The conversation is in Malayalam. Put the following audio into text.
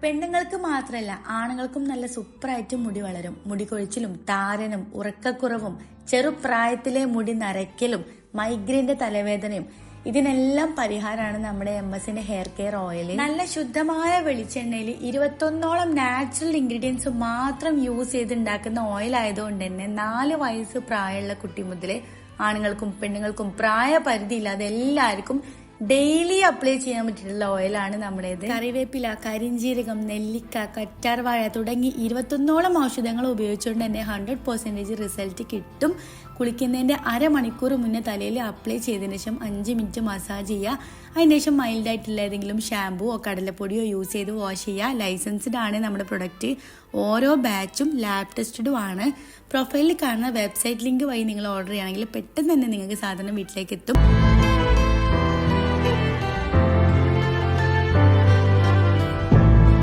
പെണ്ണുങ്ങൾക്ക് മാത്രമല്ല ആണുങ്ങൾക്കും നല്ല സൂപ്പറായിട്ട് മുടി വളരും. മുടി കൊഴിച്ചിലും താരനും ഉറക്കക്കുറവും ചെറുപ്രായത്തിലെ മുടി നരയ്ക്കലും മൈഗ്രെയിന്റെ തലവേദനയും ഇതിനെല്ലാം പരിഹാരമാണ് നമ്മുടെ MS-ന്റെ ഹെയർ കെയർ ഓയിൽ. നല്ല ശുദ്ധമായ വെളിച്ചെണ്ണയിൽ 21ഓളം നാച്ചുറൽ ഇൻഗ്രീഡിയൻസ് മാത്രം യൂസ് ചെയ്ത് ഉണ്ടാക്കുന്ന ഓയിൽ ആയതുകൊണ്ട് തന്നെ 4 വയസ്സ് പ്രായമുള്ള കുട്ടി മുതലേ ആണുങ്ങൾക്കും പെണ്ണുങ്ങൾക്കും പ്രായപരിധി ഇല്ലാതെ എല്ലാവർക്കും ഡെയിലി അപ്ലൈ ചെയ്യാൻ പറ്റിയിട്ടുള്ള ഓയിലാണ് നമ്മുടേത്. കറിവേപ്പില, കരിഞ്ജീരകം, നെല്ലിക്ക, കറ്റാർവാഴ തുടങ്ങി 21ഓളം ഔഷധങ്ങൾ ഉപയോഗിച്ചുകൊണ്ട് തന്നെ 100% റിസൾട്ട് കിട്ടും. കുളിക്കുന്നതിന്റെ അരമണിക്കൂർ മുന്നേ തലയിൽ അപ്ലൈ ചെയ്തതിനു ശേഷം 5 മിനിറ്റ് മസാജ് ചെയ്യുക. അതിനുശേഷം മൈൽഡ് ആയിട്ടുള്ള ഏതെങ്കിലും ഷാമ്പുവോ കടലപ്പൊടിയോ യൂസ് ചെയ്ത് വാഷ് ചെയ്യുക. ലൈസൻസ്ഡ് ആണ് നമ്മുടെ പ്രൊഡക്റ്റ്. ഓരോ ബാച്ചും ലാബ് ടെസ്റ്റഡും ആണ്. പ്രൊഫൈലിൽ കാണുന്ന വെബ്സൈറ്റ് ലിങ്ക് വഴി നിങ്ങൾ ഓർഡർ ചെയ്യുകയാണെങ്കിൽ പെട്ടെന്ന് തന്നെ നിങ്ങൾക്ക് സാധനം വീട്ടിലേക്ക് എത്തും.